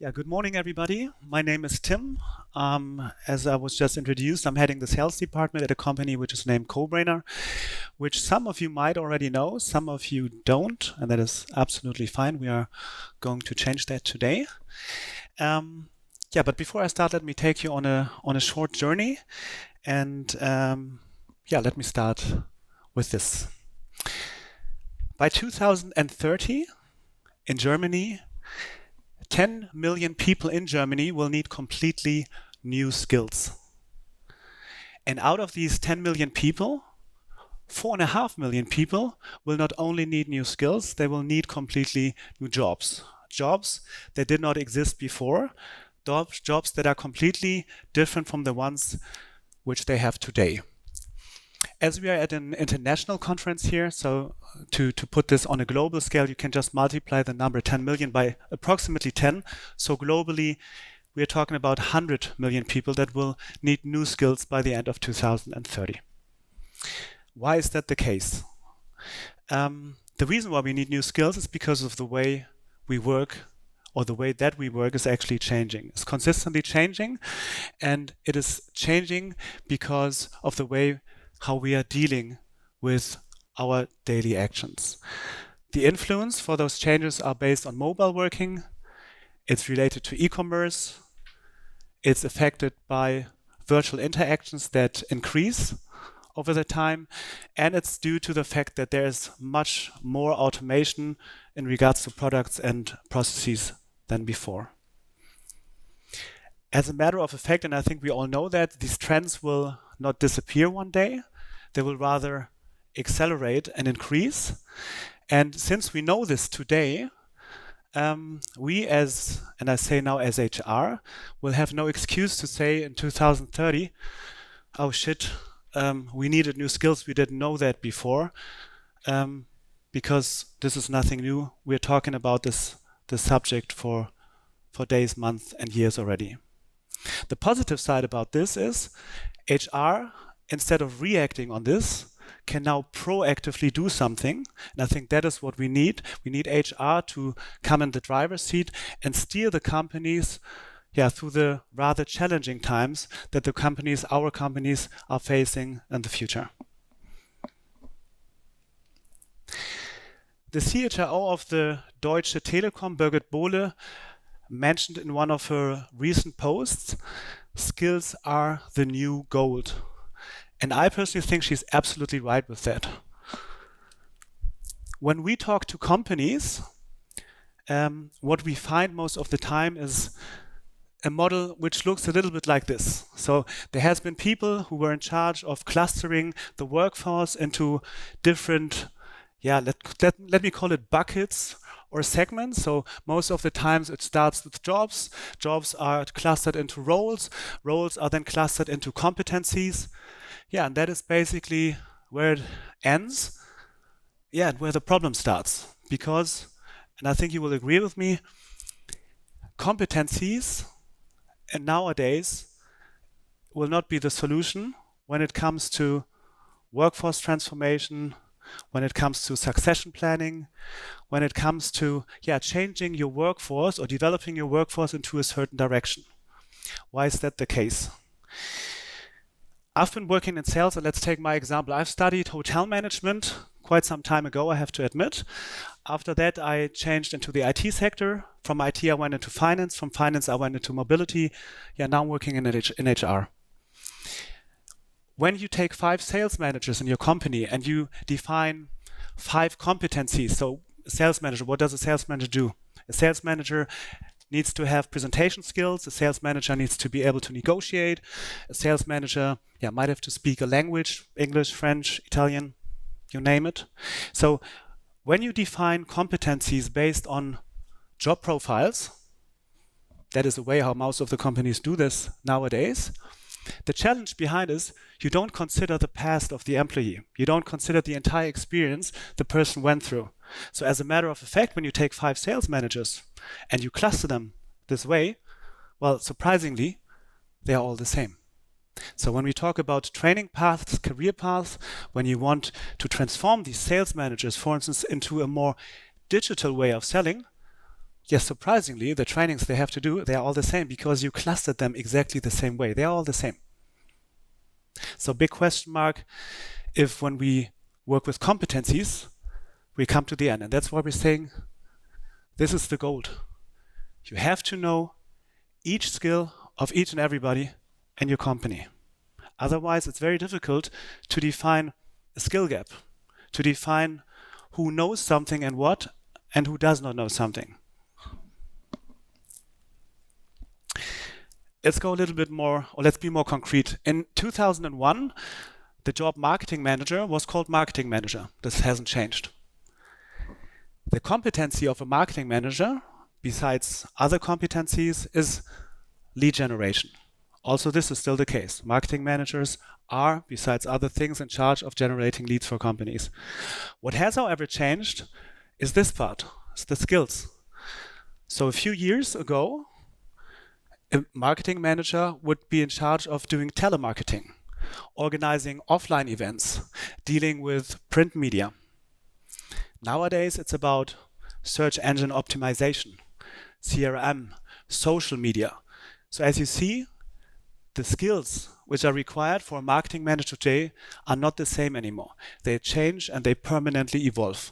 Yeah, good morning, everybody. My name is Tim. As I was just introduced, I'm heading the sales department at a company which is named Cobrainer, which some of you might already know, some of you don't, and that is absolutely fine. We are going to change that today. But before I start, let me take you on a short journey, and let me start with this. By 2030, in Germany, 10 million people in Germany will need completely new skills. And out of these 10 million people, 4.5 million people will not only need new skills, they will need completely new jobs. Jobs that did not exist before, jobs that are completely different from the ones which they have today. As we are at an international conference here, so to put this on a global scale, you can just multiply the number 10 million by approximately 10. So globally, we are talking about 100 million people that will need new skills by the end of 2030. Why is that the case? The reason why we need new skills is because of the way we work, or the way that we work is actually changing. It's consistently changing, and it is changing because of the way how we are dealing with our daily actions. The influence for those changes are based on mobile working. It's related to e-commerce. It's affected by virtual interactions that increase over the time. And it's due to the fact that there is much more automation in regards to products and processes than before. As a matter of fact, and I think we all know that, these trends will not disappear one day. They will rather accelerate and increase. And since we know this today, we as, and I say now as HR, will have no excuse to say in 2030, oh shit, we needed new skills, we didn't know that before, because this is nothing new. We're talking about this subject for days, months, and years already. The positive side about this is HR, instead of reacting on this, can now proactively do something. And I think that is what we need. We need HR to come in the driver's seat and steer the companies through the rather challenging times that our companies are facing in the future. The CHRO of the Deutsche Telekom, Birgit Bohle, mentioned in one of her recent posts, skills are the new gold. And I personally think she's absolutely right with that. When we talk to companies, what we find most of the time is a model which looks a little bit like this. So there has been people who were in charge of clustering the workforce into different, let me call it buckets or segments. So most of the times it starts with jobs. Jobs are clustered into roles. Roles are then clustered into competencies. And that is basically where it ends, and where the problem starts. Because, and I think you will agree with me, competencies and nowadays will not be the solution when it comes to workforce transformation, when it comes to succession planning, when it comes to changing your workforce or developing your workforce into a certain direction. Why is that the case? I've been working in sales, and let's take my example. I've studied hotel management quite some time ago, I have to admit. After that, I changed into the IT sector. From IT, I went into finance. From finance, I went into mobility. Now I'm working in HR. When you take 5 sales managers in your company and you define 5 competencies, so sales manager, what does a sales manager do? A sales manager needs to have presentation skills. A sales manager needs to be able to negotiate. A sales manager might have to speak a language, English, French, Italian, you name it. So when you define competencies based on job profiles, that is the way how most of the companies do this nowadays. The challenge behind is you don't consider the past of the employee. You don't consider the entire experience the person went through. So as a matter of fact, when you take 5 sales managers and you cluster them this way, well, surprisingly, they are all the same. So when we talk about training paths, career paths, when you want to transform these sales managers, for instance, into a more digital way of selling, yes, surprisingly, the trainings they have to do, they are all the same because you clustered them exactly the same way. They are all the same. So big question mark if when we work with competencies, we come to the end. And that's why we're saying this is the gold. You have to know each skill of each and everybody in your company. Otherwise, it's very difficult to define a skill gap, to define who knows something and what, and who does not know something. Let's go a little bit more, or let's be more concrete. In 2001, the job marketing manager was called marketing manager. This hasn't changed. The competency of a marketing manager, besides other competencies, is lead generation. Also, this is still the case. Marketing managers are, besides other things, in charge of generating leads for companies. What has, however, changed is this part, it's the skills. So a few years ago, a marketing manager would be in charge of doing telemarketing, organizing offline events, dealing with print media. Nowadays, it's about search engine optimization, CRM, social media. So as you see, the skills which are required for a marketing manager today are not the same anymore. They change and they permanently evolve.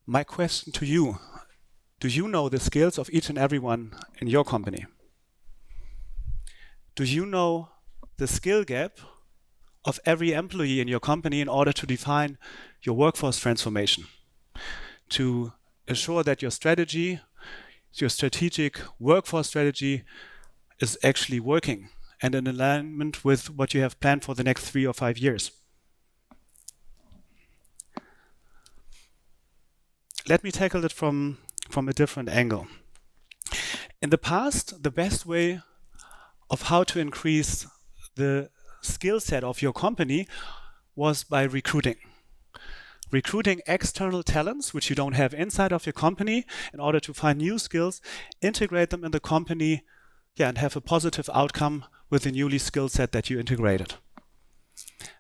My question to you, do you know the skills of each and everyone in your company? Do you know the skill gap of every employee in your company in order to define your workforce transformation? To ensure that your strategy, your strategic workforce strategy is actually working and in alignment with what you have planned for the next 3 or 5 years. Let me tackle it from a different angle. In the past, the best way of how to increase the skill set of your company was by recruiting. Recruiting external talents, which you don't have inside of your company, in order to find new skills, integrate them in the company, and have a positive outcome with the newly skill set that you integrated.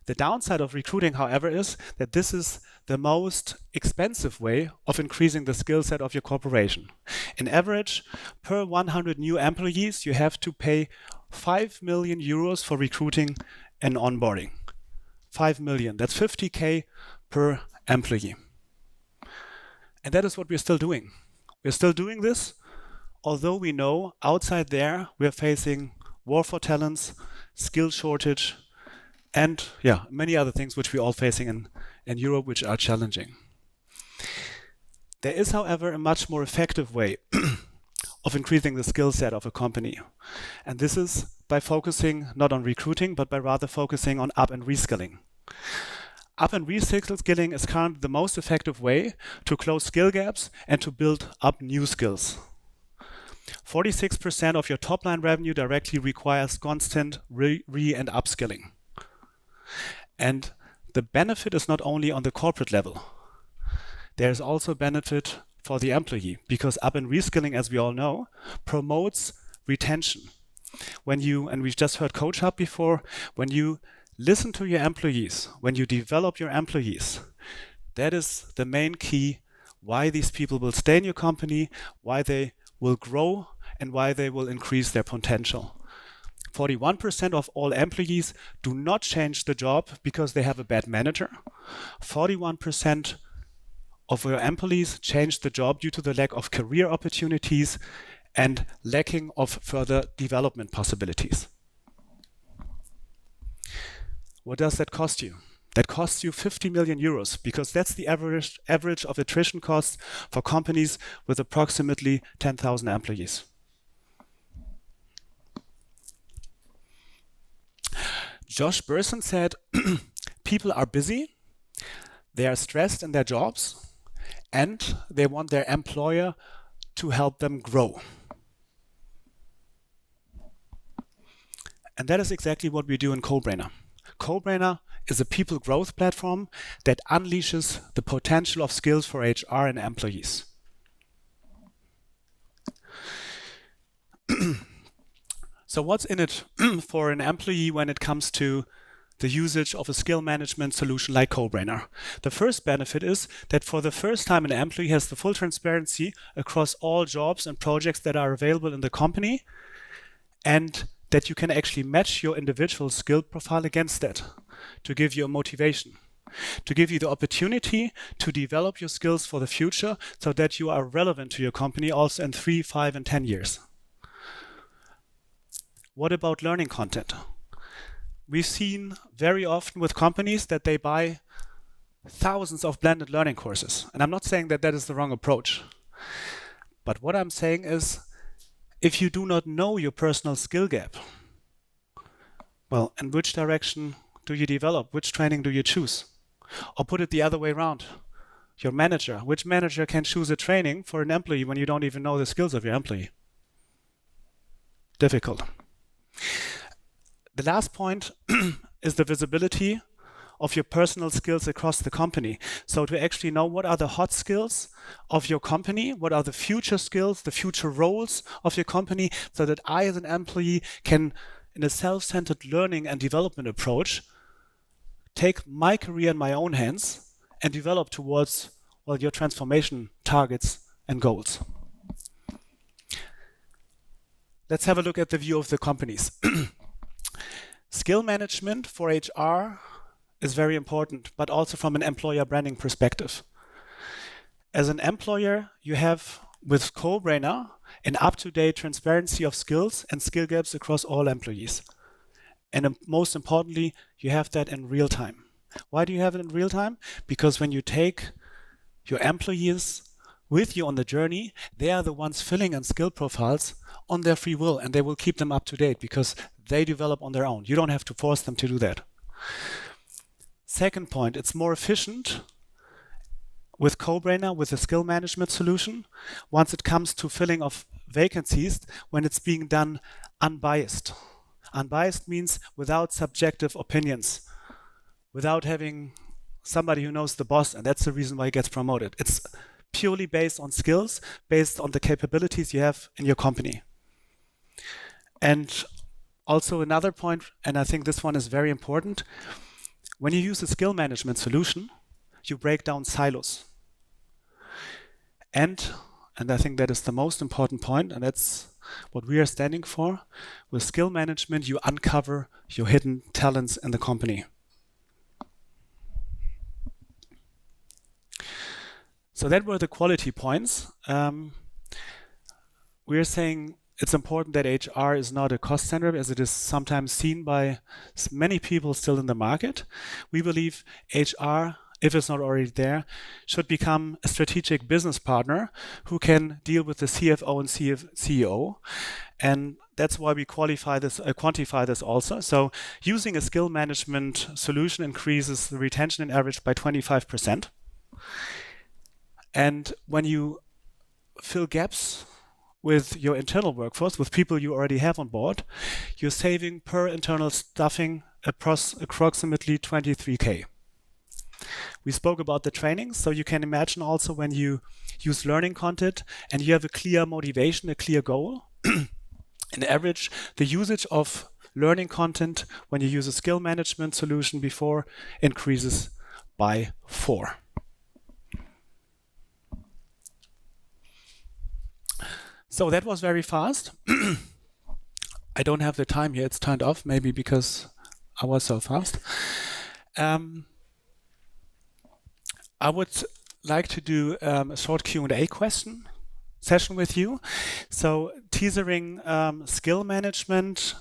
The downside of recruiting, however, is that this is the most expensive way of increasing the skill set of your corporation. In average, per 100 new employees, you have to pay 5 million euros for recruiting and onboarding. 5 million, that's 50K per employee. And that is what we're still doing. We're still doing this, although we know outside there we're facing war for talents, skill shortage, and many other things which we're all facing in Europe, which are challenging. There is, however, a much more effective way of increasing the skill set of a company. And this is by focusing not on recruiting, but by rather focusing on up and reskilling. Up and reskilling is currently the most effective way to close skill gaps and to build up new skills. 46% of your top line revenue directly requires constant re and upskilling. And the benefit is not only on the corporate level. There is also benefit for the employee, because up and reskilling, as we all know, promotes retention. When you, and we've just heard Coach Hub before, when you listen to your employees, when you develop your employees, that is the main key why these people will stay in your company, why they will grow, and why they will increase their potential. 41% of all employees do not change the job because they have a bad manager. 41% of your employees change the job due to the lack of career opportunities and lacking of further development possibilities. What does that cost you? That costs you 50 million euros, because that's the average of attrition costs for companies with approximately 10,000 employees. Josh Burson said, people are busy, they are stressed in their jobs, and they want their employer to help them grow. And that is exactly what we do in Cobrainer. Cobrainer is a people growth platform that unleashes the potential of skills for HR and employees. So what's in it for an employee when it comes to the usage of a skill management solution like Cobrainer. The first benefit is that for the first time an employee has the full transparency across all jobs and projects that are available in the company, and that you can actually match your individual skill profile against that to give you a motivation, to give you the opportunity to develop your skills for the future so that you are relevant to your company also in 3, 5, and 10 years. What about learning content? We've seen very often with companies that they buy thousands of blended learning courses. And I'm not saying that that is the wrong approach. But what I'm saying is, if you do not know your personal skill gap, well, in which direction do you develop? Which training do you choose? Or put it the other way around. Your manager. Which manager can choose a training for an employee when you don't even know the skills of your employee? Difficult. The last point is the visibility of your personal skills across the company. So to actually know what are the hot skills of your company, what are the future skills, the future roles of your company, so that I as an employee can, in a self-centered learning and development approach, take my career in my own hands and develop towards, well, your transformation targets and goals. Let's have a look at the view of the companies. Skill management for HR is very important, but also from an employer branding perspective. As an employer, you have, with Cobrainer, an up-to-date transparency of skills and skill gaps across all employees. And most importantly, you have that in real time. Why do you have it in real time? Because when you take your employees with you on the journey, they are the ones filling in skill profiles on their free will, and they will keep them up to date because they develop on their own. You don't have to force them to do that. Second point, it's more efficient with Cobrainer, with a skill management solution, once it comes to filling of vacancies, when it's being done unbiased. Unbiased means without subjective opinions, without having somebody who knows the boss, and that's the reason why he gets promoted. It's purely based on skills, based on the capabilities you have in your company. And also another point, and I think this one is very important, when you use a skill management solution, you break down silos. And I think that is the most important point, and that's what we are standing for. With skill management, you uncover your hidden talents in the company. So that were the quality points. We're saying it's important that HR is not a cost center, as it is sometimes seen by many people still in the market. We believe HR, if it's not already there, should become a strategic business partner who can deal with the CFO and CEO. And that's why we quantify this also. So using a skill management solution increases the retention in average by 25%. And when you fill gaps with your internal workforce, with people you already have on board, you're saving per internal staffing approximately 23K. We spoke about the training, so you can imagine also when you use learning content and you have a clear motivation, a clear goal. In average, the usage of learning content when you use a skill management solution before increases by 4. So that was very fast. I don't have the time here, it's turned off, maybe because I was so fast. I would like to do a short Q&A session with you. So teasering skill management,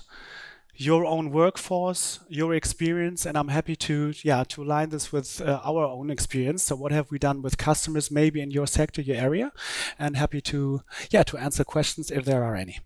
your own workforce, your experience, and I'm happy to align this with our own experience. So what have we done with customers maybe in your sector, your area, and happy to answer questions if there are any.